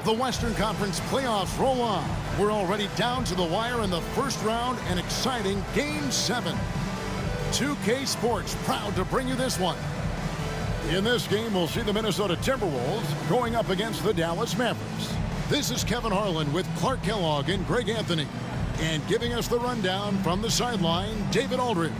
The Western Conference playoffs roll on. We're already down to the wire in the first round, an exciting Game 7. 2K Sports proud to bring you this one. In this game, we'll see the Minnesota Timberwolves going up against the Dallas Mavericks. This is Kevin Harlan with Clark Kellogg and Greg Anthony. And giving us the rundown from the sideline, David Aldridge.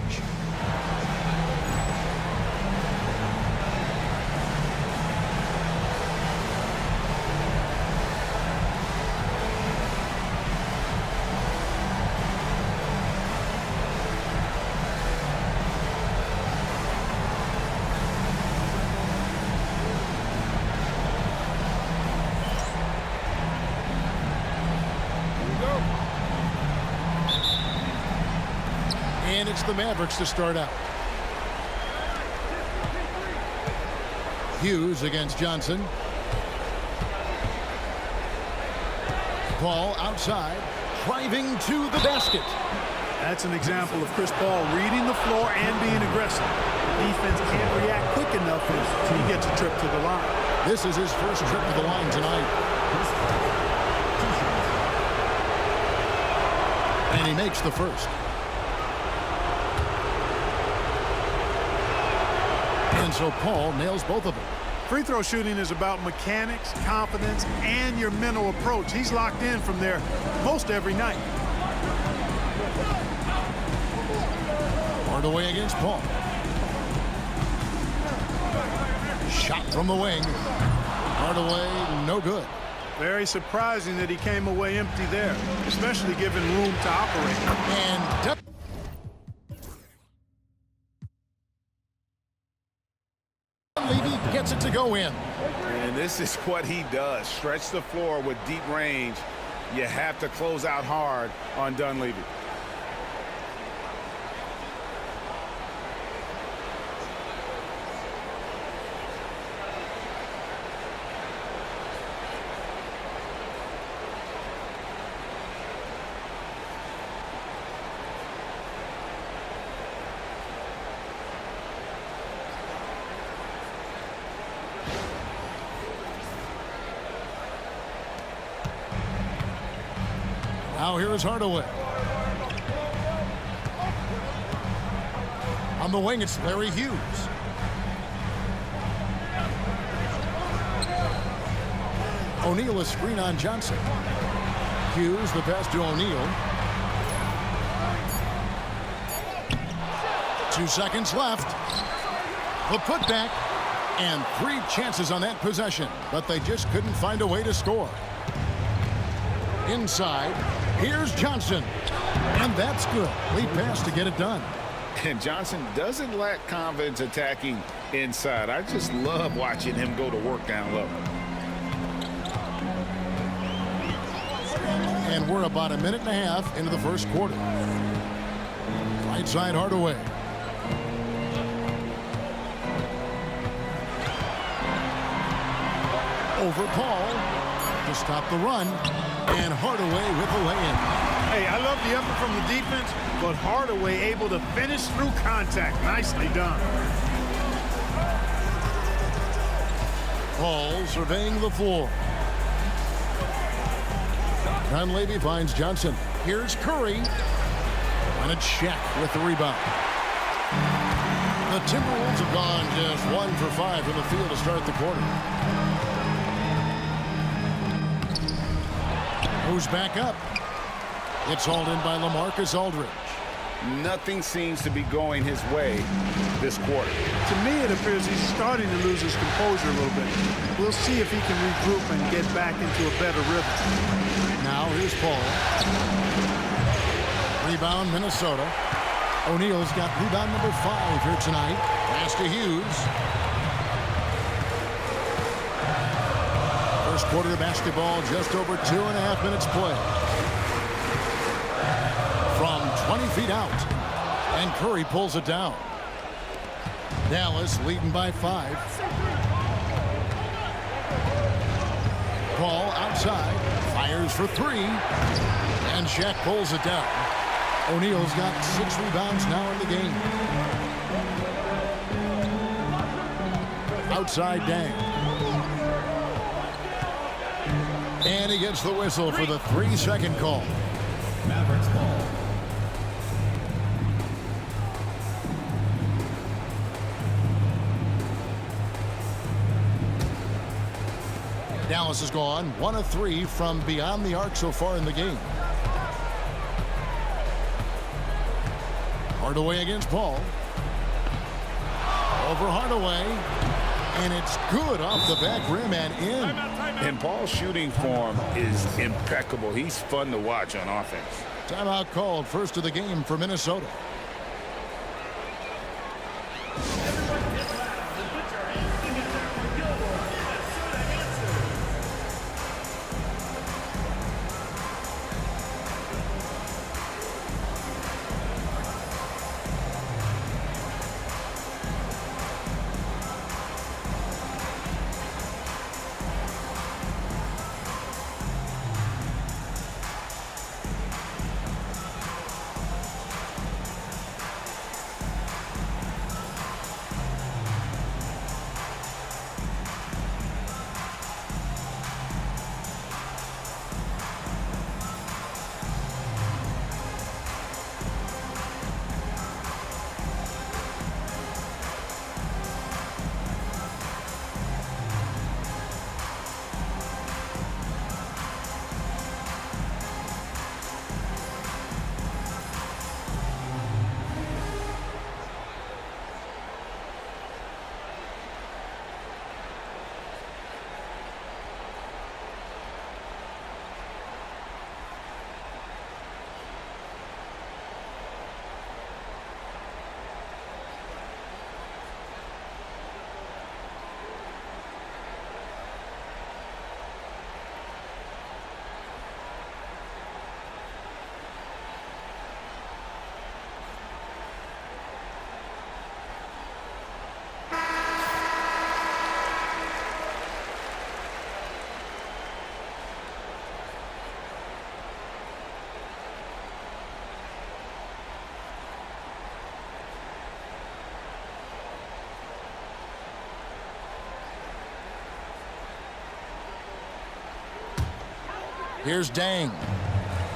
And it's the Mavericks to start out. Hughes against Johnson. Paul outside, driving to the basket. That's an example of Chris Paul reading the floor and being aggressive. The defense can't react quick enough until he gets a trip to the line. This is his first trip to the line tonight. And he makes the first. And so Paul nails both of them. Free throw shooting is about mechanics, confidence, and your mental approach. He's locked in from there most every night. Hardaway against Paul. Shot from the wing. Hardaway, no good. Very surprising that he came away empty there, especially given room to operate. And Levy gets it to go in. And this is what he does. Stretch the floor with deep range. You have to close out hard on Dunleavy. Now here is Hardaway. On the wing, it's Larry Hughes. O'Neal, a screen on Johnson. Hughes, the pass to O'Neal. 2 seconds left. The putback. And 3 chances on that possession, but they just couldn't find a way to score. Inside, here's Johnson. And that's good. Lead pass to get it done. And Johnson doesn't lack confidence attacking inside. I just love watching him go to work down low. And we're about a minute and a half into the first quarter. Right side, Hardaway. Over Paul to stop the run. And Hardaway with the lay-in. Hey, I love the effort from the defense, but Hardaway able to finish through contact. Nicely done. Paul surveying the floor. Dunleavy finds Johnson. Here's Curry. And it's Shaq with the rebound. The Timberwolves have gone just 1 for 5 from the field to start the quarter. Who's back up? It's hauled in by LaMarcus Aldridge. Nothing seems to be going his way this quarter. To me, it appears he's starting to lose his composure a little bit. We'll see if he can regroup and get back into a better rhythm. Now here's Paul. Rebound, Minnesota. O'Neal's got rebound number 5 here tonight. Pass to Hughes. First quarter of basketball, just over 2.5 minutes play. From 20 feet out. And Curry pulls it down. Dallas leading by 5. Paul outside. Fires for 3. And Shaq pulls it down. O'Neal's got 6 rebounds now in the game. Outside Dang. And he gets the whistle for the 3-second call. Mavericks ball. Dallas has gone 1 of 3 from beyond the arc so far in the game. Hardaway against Paul. Over Hardaway. And it's good off the back rim and in. And Paul's shooting form is impeccable. He's fun to watch on offense. Timeout called, first of the game for Minnesota. Here's Dang.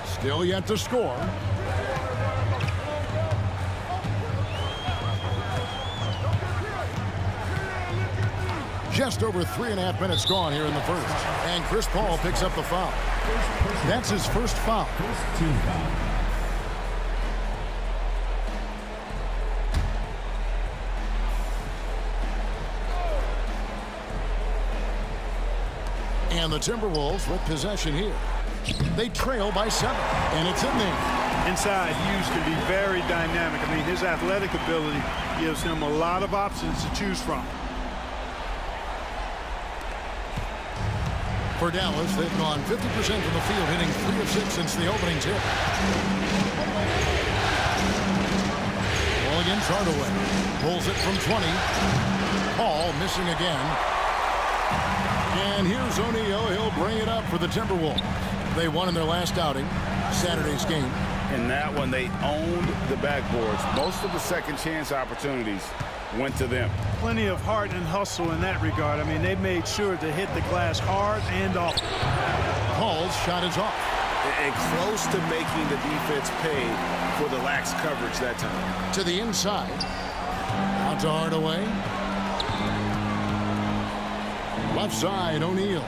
Still yet to score. Just over 3.5 minutes gone here in the first. And Chris Paul picks up the foul. That's his first foul. First team foul. And the Timberwolves with possession here. They trail by 7, and it's in there. Inside, Hughes can be very dynamic. I mean, his athletic ability gives him a lot of options to choose from. For Dallas, they've gone 50% from the field, hitting 3 of 6 since the opening tip. Ball against Hardaway. Pulls it from 20. Paul missing again. And here's O'Neal. He'll bring it up for the Timberwolves. They won in their last outing, Saturday's game. In that one, they owned the backboards. Most of the second chance opportunities went to them. Plenty of heart and hustle in that regard. I mean, they made sure to hit the glass hard and often. Paul's shot is off. And close to making the defense pay for the lax coverage that time. To the inside. Out to Hardaway. Left side, O'Neal.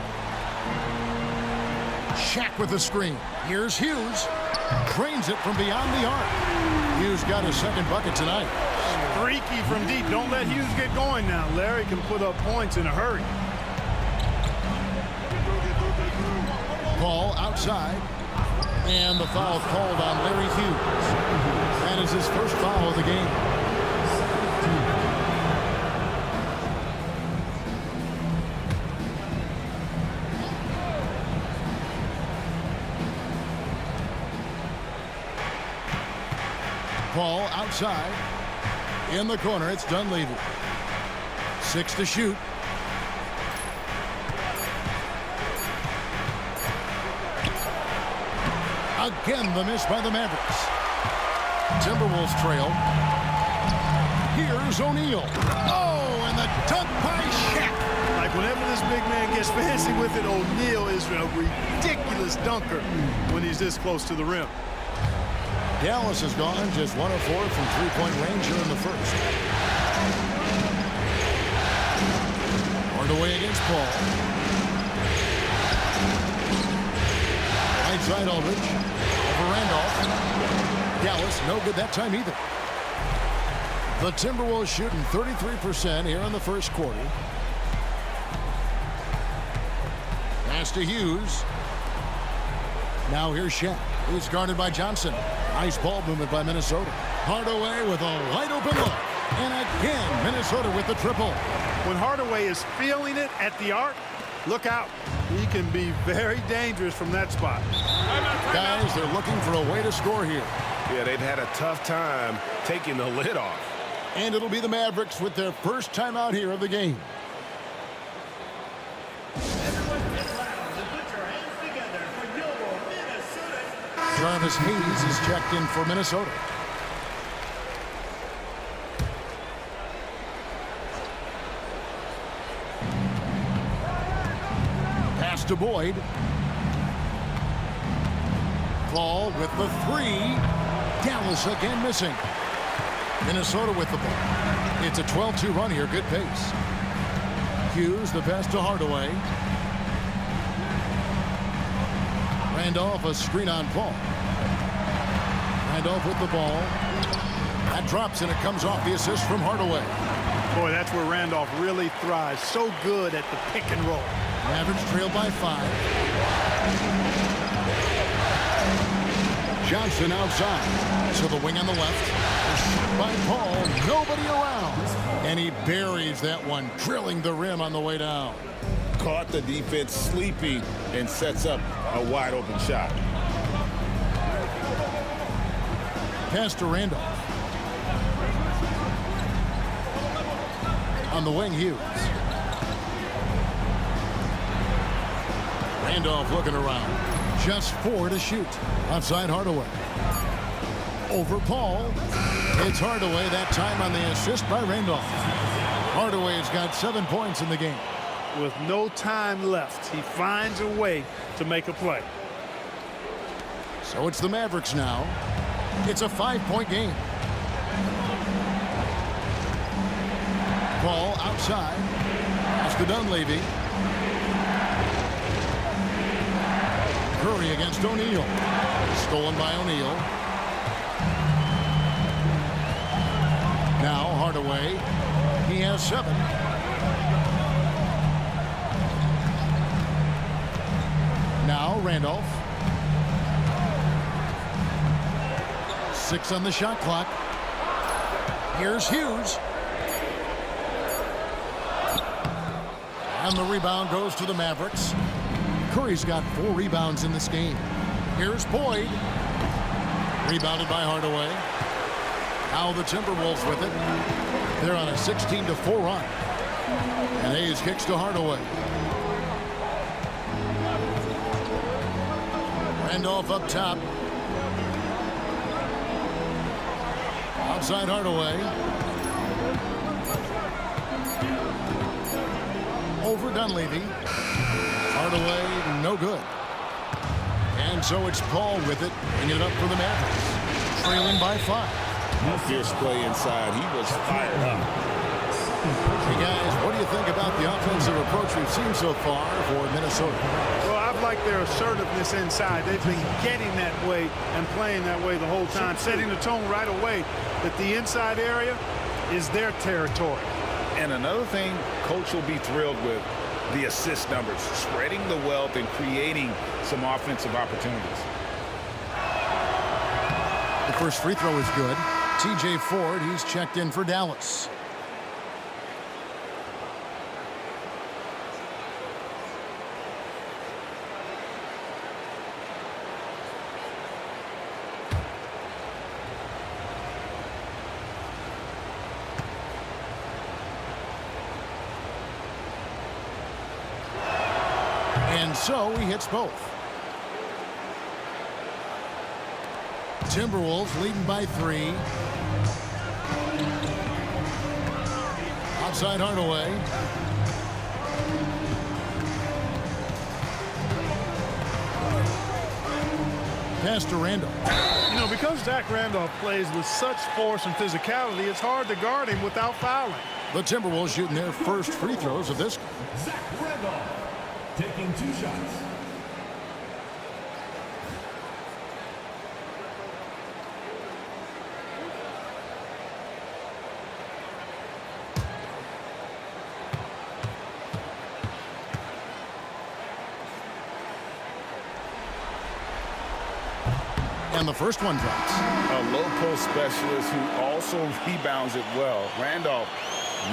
Shaq with the screen. Here's Hughes. Drains it from beyond the arc. Hughes got his second bucket tonight. Streaky from deep. Don't let Hughes get going now. Larry can put up points in a hurry. Paul outside. And the foul called on Larry Hughes. That is his first foul of the game. Paul outside. In the corner, it's Dunleavy. 6 to shoot. Again, the miss by the Mavericks. Timberwolves trail. Here's O'Neal. Oh, and the dunk by Shaq. Like whenever this big man gets fancy with it. O'Neal is a ridiculous dunker when he's this close to the rim. Dallas has gone just 1 of 4 from three-point range here in the first. Hardaway against Paul. Right side Aldridge. Over Randolph. Dallas no good that time either. The Timberwolves shooting 33% here in the first quarter. Pass to Hughes. Now here's Shaq. He's guarded by Johnson. Nice ball movement by Minnesota. Hardaway with a wide open look. And again, Minnesota with the triple. When Hardaway is feeling it at the arc, look out. He can be very dangerous from that spot. Guys, they're looking for a way to score here. Yeah, they've had a tough time taking the lid off. And it'll be the Mavericks with their first timeout here of the game. Jarvis Hayes is checked in for Minnesota. Pass to Boyd. Paul with the three. Dallas again missing. Minnesota with the ball. It's a 12-2 run here. Good pace. Hughes, the pass to Hardaway. Randolph, a screen on Paul. Randolph with the ball. That drops, and it comes off the assist from Hardaway. Boy, that's where Randolph really thrives. So good at the pick and roll. Mavericks trail by 5. Johnson outside. To the wing on the left. By Paul. Nobody around. And he buries that one, drilling the rim on the way down. Caught the defense sleeping and sets up a wide open shot. Pass to Randolph. On the wing, Hughes. Randolph looking around. Just 4 to shoot. Outside Hardaway. Over Paul. It's Hardaway that time on the assist by Randolph. Hardaway's got 7 points in the game. With no time left, he finds a way to make a play. So it's the Mavericks now. It's a 5-point game. Paul outside. Pass to Dunleavy. Curry against O'Neal. Stolen by O'Neal. Now Hardaway. He has 7. Now Randolph. 6 on the shot clock. Here's Hughes. And the rebound goes to the Mavericks. Curry's got 4 rebounds in this game. Here's Boyd. Rebounded by Hardaway. Now the Timberwolves with it. They're on a 16-4 run. And Hayes kicks to Hardaway. Randolph up top. Outside Hardaway. Over Dunleavy. Hardaway, no good. And so it's Paul with it, bringing it up for the Mavericks. Trailing by 5. Fierce play inside. He was fired up. Hey guys, what do you think about the offensive approach we've seen so far for Minnesota? Well, I've liked their assertiveness inside. They've been getting that way and playing that way the whole time, setting the tone right away that the inside area is their territory. And another thing coach will be thrilled with, the assist numbers, spreading the wealth and creating some offensive opportunities. The first free throw is good. TJ Ford, he's checked in for Dallas. And so he hits both. Timberwolves leading by 3. Outside Hardaway. Pass to Randall. You know, because Zach Randolph plays with such force and physicality, it's hard to guard him without fouling. The Timberwolves shooting their first free throws of this game. Zach Randolph taking 2 shots. And the first one drops. A low post specialist who also rebounds it well. Randolph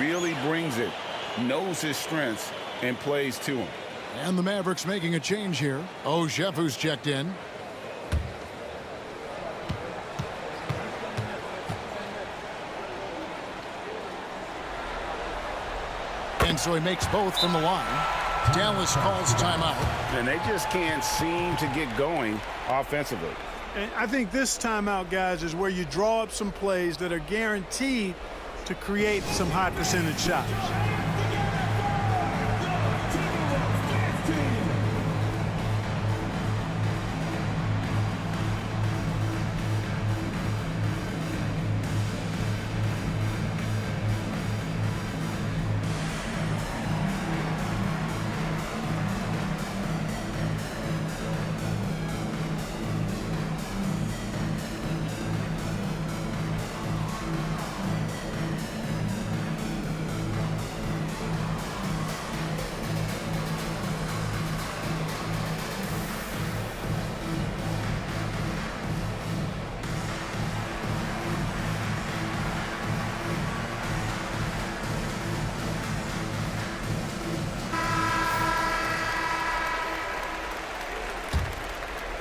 really brings it, knows his strengths, and plays to him. And the Mavericks making a change here. Oshefu's checked in. And so he makes both from the line. Dallas calls timeout. And they just can't seem to get going offensively. And I think this timeout, guys, is where you draw up some plays that are guaranteed to create some high percentage shots.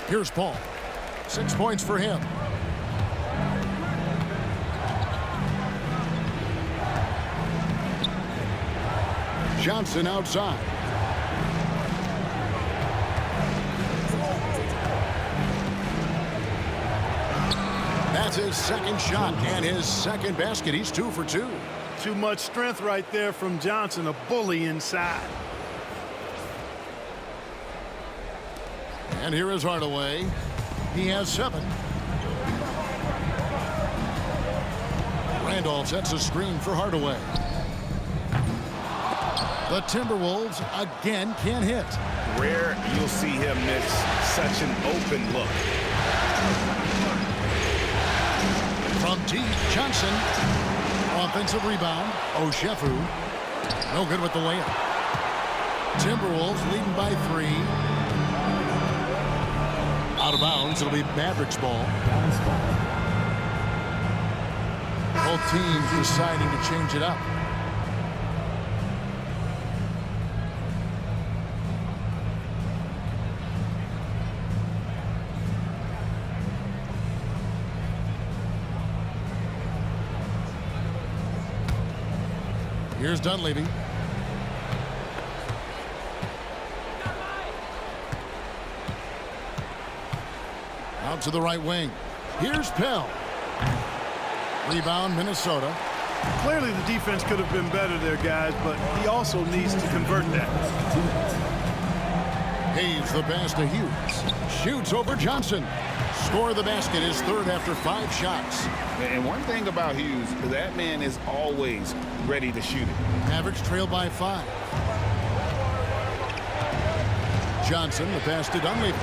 Here's Paul. 6 points for him. Johnson outside. That's his second shot and his second basket. He's 2 for 2. Too much strength right there from Johnson, a bully inside. And here is Hardaway. He has 7. Randolph sets a screen for Hardaway. The Timberwolves again can't hit. Rare you'll see him miss such an open look. From deep, Johnson. Offensive rebound. Oshefu. No good with the layup. Timberwolves leading by 3. Out of bounds. It'll be Mavericks ball. Both teams deciding to change it up. Here's Dunleavy. Out to the right wing. Here's Pell. Rebound, Minnesota. Clearly the defense could have been better there, guys, but he also needs to convert that. Hayes the pass to Hughes. Shoots over Johnson. Score of the basket is 3rd after 5 shots. And one thing about Hughes, that man is always ready to shoot it. Mavericks trail by 5. Johnson the pass to Dunleavy.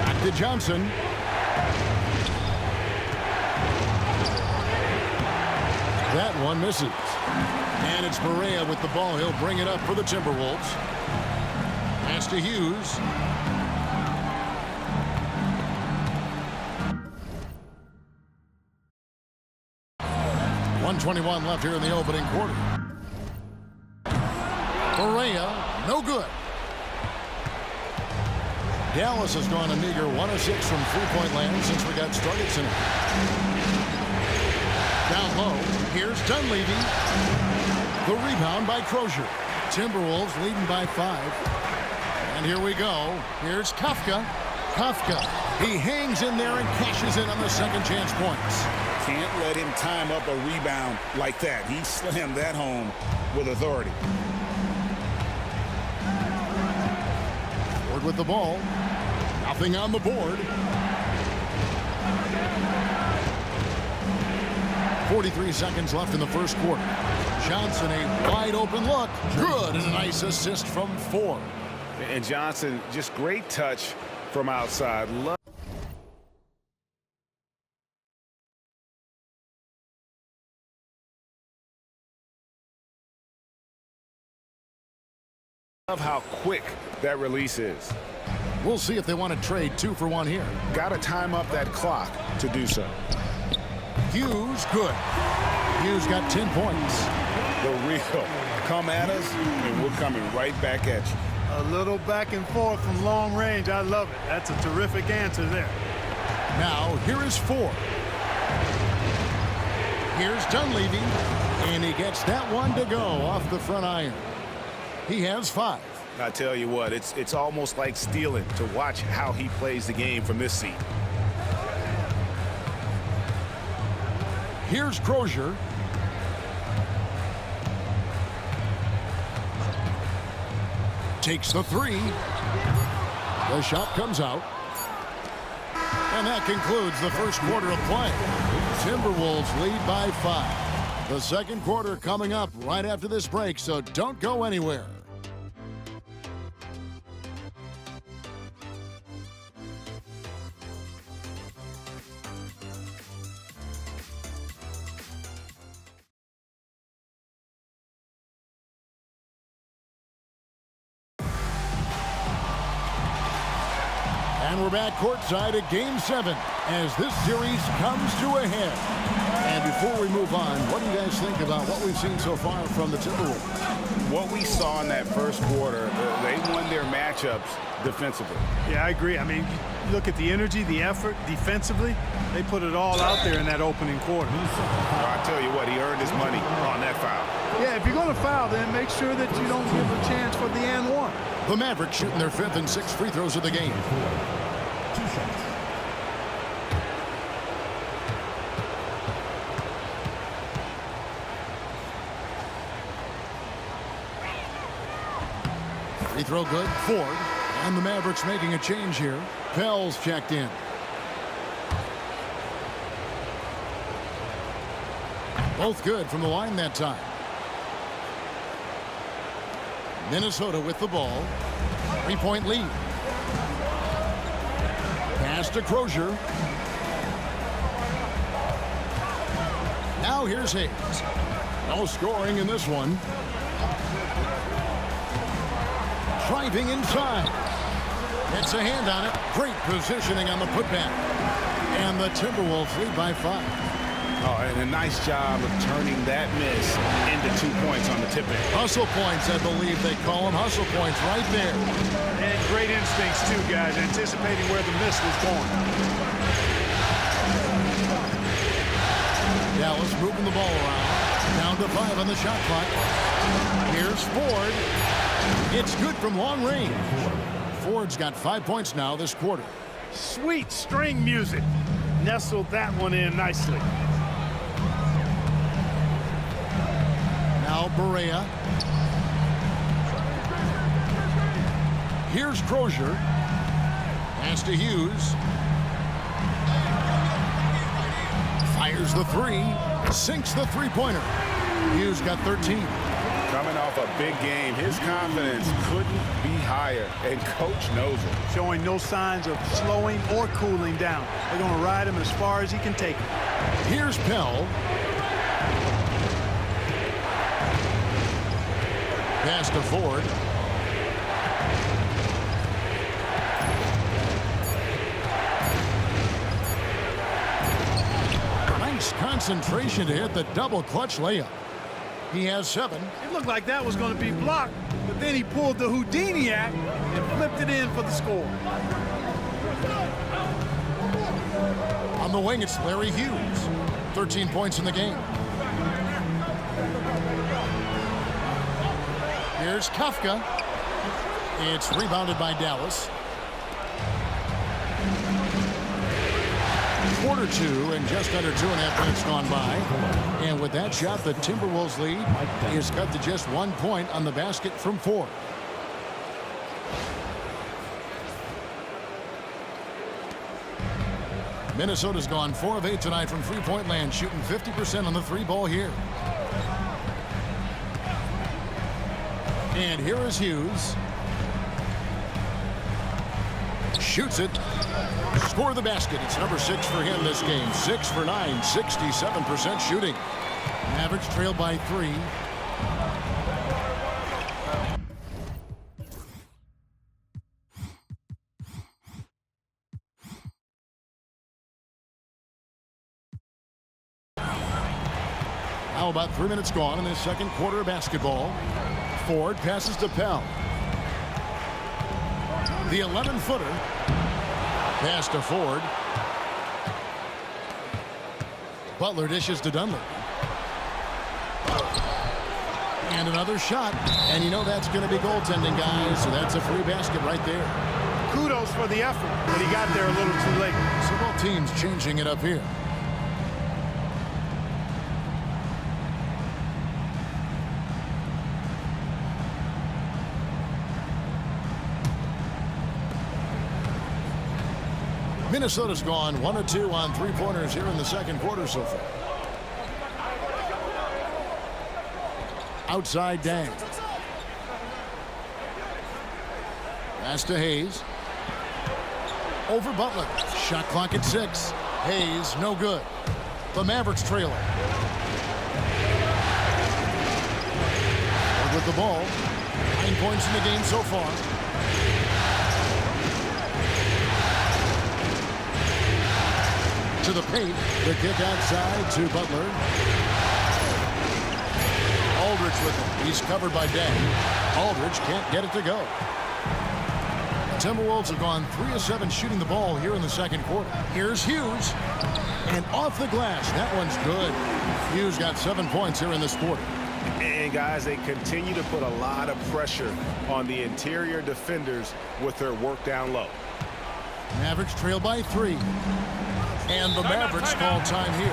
Back to Johnson. That one misses. And it's Barea with the ball. He'll bring it up for the Timberwolves. Pass to Hughes. .121 left here in the opening quarter. Barea, no good. Dallas has gone a meager 1 of 6 from three-point land since we got started tonight. Down low, here's Dunleavy. The rebound by Crozier. Timberwolves leading by 5. And here we go. Here's Kafka. Kafka. He hangs in there and cashes in on the second chance points. Can't let him time up a rebound like that. He slammed that home with authority. Ford with the ball. Nothing on the board. 43 seconds left in the first quarter. Johnson, a wide open look. Good, and a nice assist from Ford. And Johnson, just great touch from outside. Love how quick that release is. We'll see if they want to trade 2 for 1 here. Got to time up that clock to do so. Hughes, good. Hughes got 10 points. The real come at us, and we're coming right back at you. A little back and forth from long range. I love it. That's a terrific answer there. Now, here is Ford. Here's Dunleavy, and he gets that one to go off the front iron. He has 5. I tell you what, it's almost like stealing to watch how he plays the game from this seat. Here's Crozier. Takes the 3. The shot comes out. And that concludes the first quarter of play. Timberwolves lead by 5. The second quarter coming up right after this break, so don't go anywhere. And we're back courtside at Game 7 as this series comes to a head. And before we move on, what do you guys think about what we've seen so far from the Timberwolves? What we saw in that first quarter, they won their matchups defensively. Yeah, I agree. I mean, look at the energy, the effort defensively. They put it all out there in that opening quarter. Well, I tell you what, he earned his money on that foul. Yeah, if you're going to foul, then make sure that you don't give a chance for the and one. The Mavericks shooting their 5th and 6th free throws of the game. 2 shots. Free throw good. Ford. And the Mavericks making a change here. Pell's checked in. Both good from the line that time. Minnesota with the ball. 3-point lead. Pass to Crozier. Now here's Hayes. No scoring in this one. Driving inside. Gets a hand on it. Great positioning on the putback. And the Timberwolves lead by 5. Oh, and a nice job of turning that miss into 2 points on the tip end. Hustle points, I believe they call them. Hustle points right there. And great instincts, too, guys, anticipating where the miss was going. Dallas moving the ball around. Down to 5 on the shot clock. Here's Ford. It's good from long range. Ford's got 5 points now this quarter. Sweet string music. Nestled that one in nicely. Now Barea. Here's Crozier. Pass to Hughes. Fires the 3. Sinks the three-pointer. Hughes got 13. Coming off a big game, his confidence couldn't be higher, and coach knows it. Showing no signs of slowing or cooling down. They're going to ride him as far as he can take him. Here's Pell. Pass to Ford. Nice concentration to hit the double clutch layup. He has 7. It looked like that was going to be blocked, but then he pulled the Houdini act and flipped it in for the score. On the wing, it's Larry Hughes. 13 points in the game. Here's Kafka. It's rebounded by Dallas. Quarter 2 and just under 2.5 minutes gone by. And with that shot, the Timberwolves lead is cut to just 1 point on the basket from Ford. Minnesota's gone 4 of 8 tonight from three-point land, shooting 50% on the three ball here. And here is Hughes. Shoots it. Score the basket. It's number 6 for him this game. 6 for 9, 67% shooting. Mavericks trail by 3. Now about 3 minutes gone in this second quarter of basketball. Ford passes to Pell. The 11-footer. Pass to Ford. Butler dishes to Dunlap. And another shot. And you know that's going to be goaltending, guys. So that's a free basket right there. Kudos for the effort, but he got there a little too late. So both teams changing it up here. Minnesota's gone 1 of 2 on three-pointers here in the second quarter so far. Outside Dang. Pass to Hayes. Over Butler. Shot clock at 6. Hayes, no good. The Mavericks trailing. With the ball. 9 points in the game so far. To the paint. The kick outside to Butler. Aldridge with him. He's covered by Dang. Aldridge can't get it to go. The Timberwolves have gone 3 of 7 shooting the ball here in the second quarter. Here's Hughes. And off the glass. That one's good. Hughes got 7 points here in this quarter. And, guys, they continue to put a lot of pressure on the interior defenders with their work down low. Mavericks trail by 3. And the Mavericks call time here.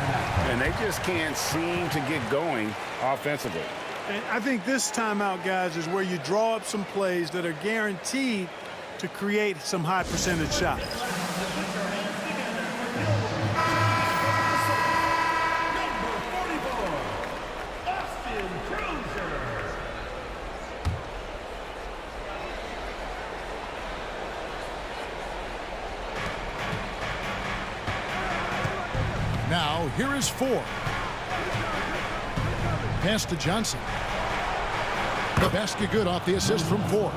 And they just can't seem to get going offensively. And I think this timeout, guys, is where you draw up some plays that are guaranteed to create some high percentage shots. Now, here is Ford. Pass to Johnson. The basket good off the assist from Ford.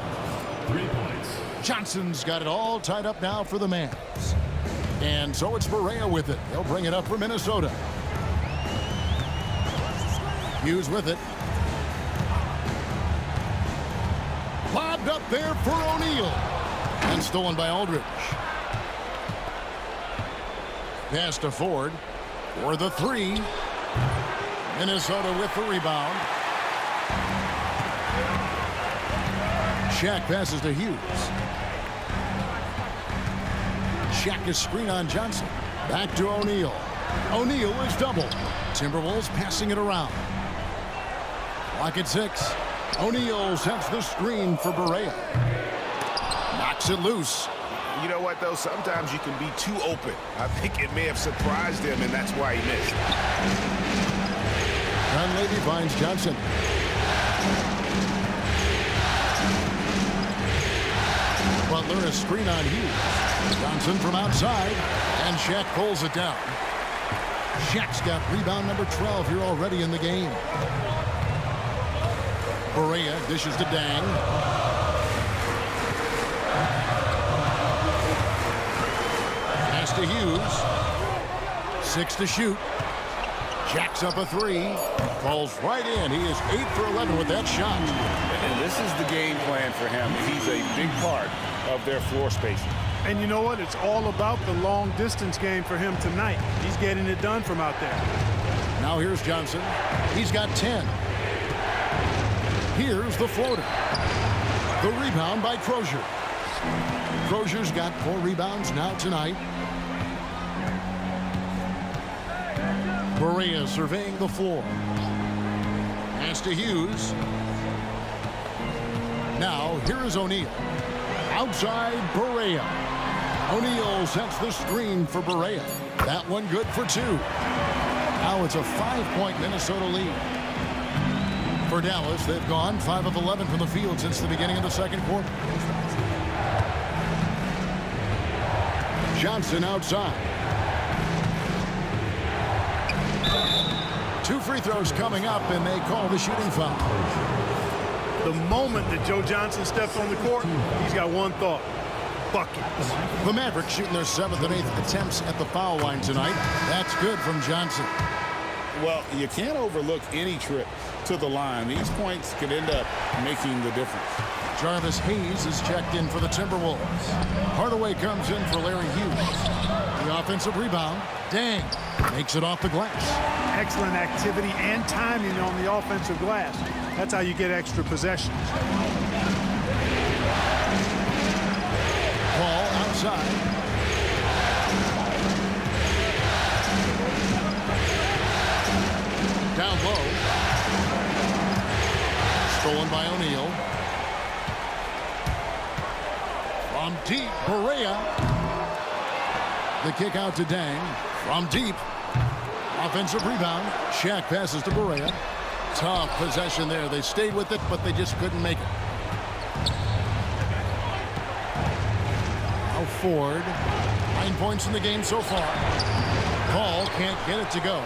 3 points. Johnson's got it all tied up now for the Mavs. And so it's Barea with it. They'll bring it up for Minnesota. Hughes with it. Lobbed up there for O'Neal. And stolen by Aldridge. Pass to Ford. For the 3. Minnesota with the rebound. Shaq passes to Hughes. Shaq is screen on Johnson. Back to O'Neal. O'Neal is doubled. Timberwolves passing it around. Clock at 6. O'Neal sets the screen for Barea. Knocks it loose. You know what, though? Sometimes you can be too open. I think it may have surprised him, and that's why he missed. Dunleavy finds Johnson. Butler is screen on Hughes. Johnson from outside, and Shaq pulls it down. Shaq's got rebound number 12 here already in the game. Barea dishes to Dang. Pass to Hughes. 6 to shoot. Jacks up a 3. Falls right in. He is 8 for 11 with that shot. And this is the game plan for him. He's a big part of their floor spacing. And you know what? It's all about the long distance game for him tonight. He's getting it done from out there. Now here's Johnson. He's got 10. Here's the floater. The rebound by Crozier. Crozier's got 4 rebounds now tonight. Barea surveying the floor. Pass to Hughes. Now, here is O'Neal. Outside Barea. O'Neal sets the screen for Barea. That one good for 2. Now it's a 5-point Minnesota lead. For Dallas, they've gone 5 of 11 from the field since the beginning of the second quarter. Johnson outside. 2 free throws coming up, and they call the shooting foul. The moment that Joe Johnson steps on the court, he's got one thought: buckets. The Mavericks shooting their 7th and 8th attempts at the foul line tonight. That's good from Johnson. Well, you can't overlook any trip to the line. These points could end up making the difference. Jarvis Hayes is checked in for the Timberwolves. Hardaway comes in for Larry Hughes. The offensive rebound. Dang. Makes it off the glass. Excellent activity and timing on the offensive glass. That's how you get extra possessions. Ball outside. Down low. Stolen by O'Neal. From deep, Barea. The kick out to Dang. From deep. Offensive rebound. Shaq passes to Barea. Tough possession there. They stayed with it, but they just couldn't make it. Now Ford. 9 points in the game so far. Paul can't get it to go.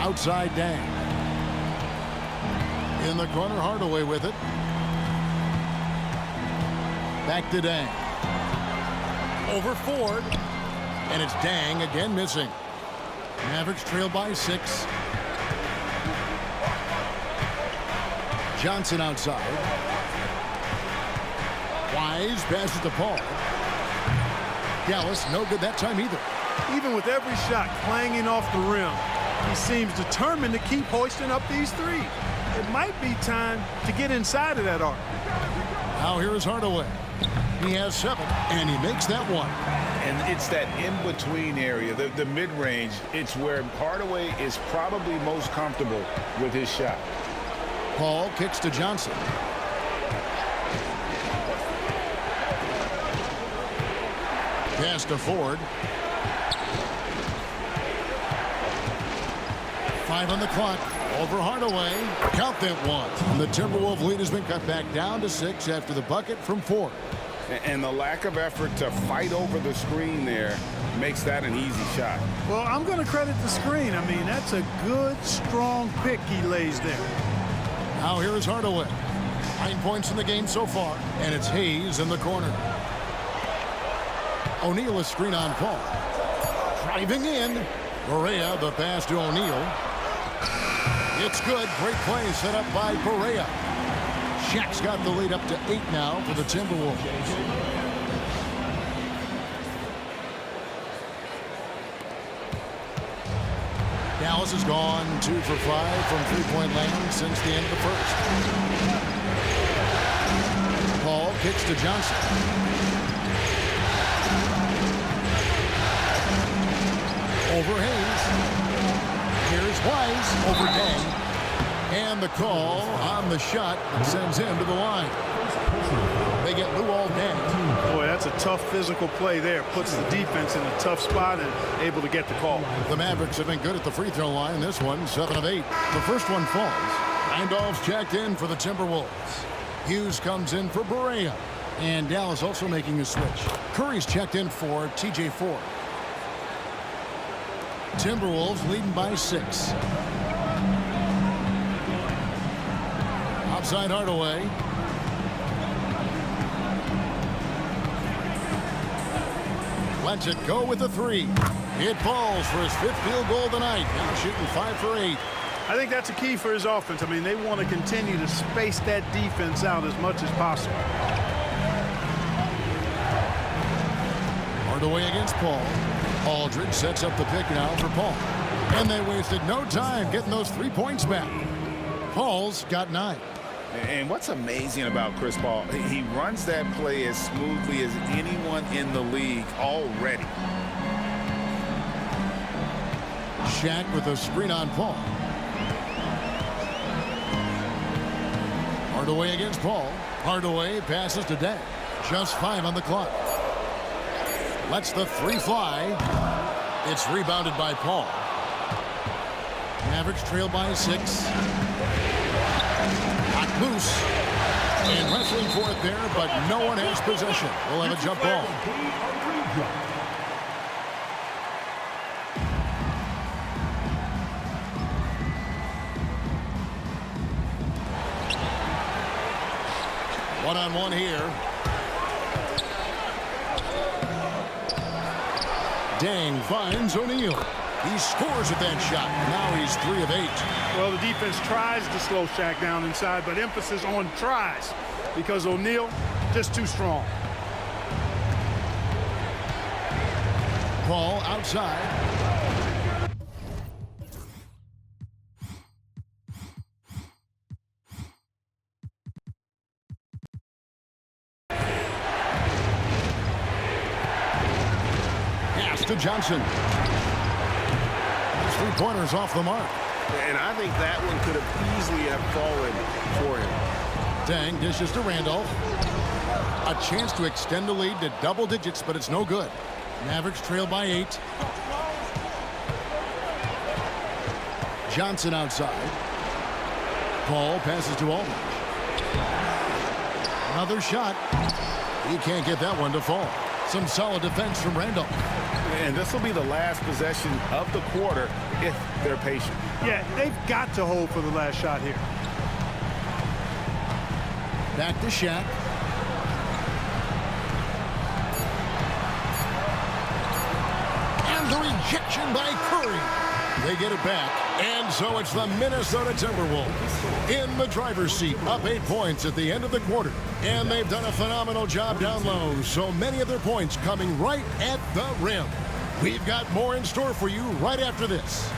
Outside Dang. In the corner, Hardaway with it. Back to Dang. Over Ford. And it's Dang again missing. Mavericks trail by 6. Johnson outside. Wise passes to Paul. Dallas no good that time either. Even with every shot clanging off the rim, he seems determined to keep hoisting up these threes. It might be time to get inside of that arc. Now here is Hardaway. He has 7, and he makes that one. And it's that in-between area, the mid-range. It's where Hardaway is probably most comfortable with his shot. Paul kicks to Johnson. Pass to Ford. 5 on the clock. Over Hardaway. Count that one. And the Timberwolves lead has been cut back down to 6 after the bucket from Ford. And the lack of effort to fight over the screen there makes that an easy shot. Well, I'm going to credit the screen. I mean, that's a good, strong pick he lays there. Now here is Hardaway. 9 points in the game so far, and it's Hayes in the corner. O'Neal is screen on Paul. Driving in. Barea, the pass to O'Neal. It's good. Great play set up by Barea. Shaq's got the lead up to 8 now for the Timberwolves. Dallas has gone 2 for 5 from three-point land since the end of the first. Paul kicks to Johnson. Over Hayes. Here's Wise over Dang. And the call on the shot that sends him to the line. They get Luol Deng. Boy, that's a tough physical play there. Puts the defense in a tough spot and able to get the call. The Mavericks have been good at the free throw line. This one, 7 of 8. The first one falls. Randolph's checked in for the Timberwolves. Hughes comes in for Barea. And Dallas also making a switch. Curry's checked in for TJ Ford. Timberwolves leading by 6. Outside Hardaway. Lets it go with the 3. It falls for his 5th field goal tonight. Now shooting 5 for 8. I think that's a key for his offense. I mean, they want to continue to space that defense out as much as possible. Hardaway against Paul. Aldridge sets up the pick now for Paul. And they wasted no time getting those 3 points back. Paul's got 9. And what's amazing about Chris Paul, he runs that play as smoothly as anyone in the league already. Shaq with a screen on Paul. Hardaway against Paul. Hardaway passes to Deng. Just 5 on the clock. Lets the three fly. It's rebounded by Paul. Mavericks trail by 6. Knocked loose. And wrestling for it there, but no one has possession. We'll have a jump ball. One-on-one here. Dang finds O'Neal. He scores with that shot. Now he's 3 of 8. Well, the defense tries to slow Shaq down inside, but emphasis on tries because O'Neal just too strong. Paul outside. Pass to Johnson. His three-pointers off the mark. And I think that one could have easily have fallen for him. Dang dishes to Randolph. A chance to extend the lead to double digits, but it's no good. Mavericks trail by 8. Johnson outside. Paul passes to Aldridge. Another shot. He can't get that one to fall. Some solid defense from Randolph. And this will be the last possession of the quarter if they're patient. Yeah, they've got to hold for the last shot here. Back to Shaq. And the rejection by Curry. They get it back. And so it's the Minnesota Timberwolves in the driver's seat, up 8 points at the end of the quarter. And they've done a phenomenal job down low. So many of their points coming right at the rim. We've got more in store for you right after this.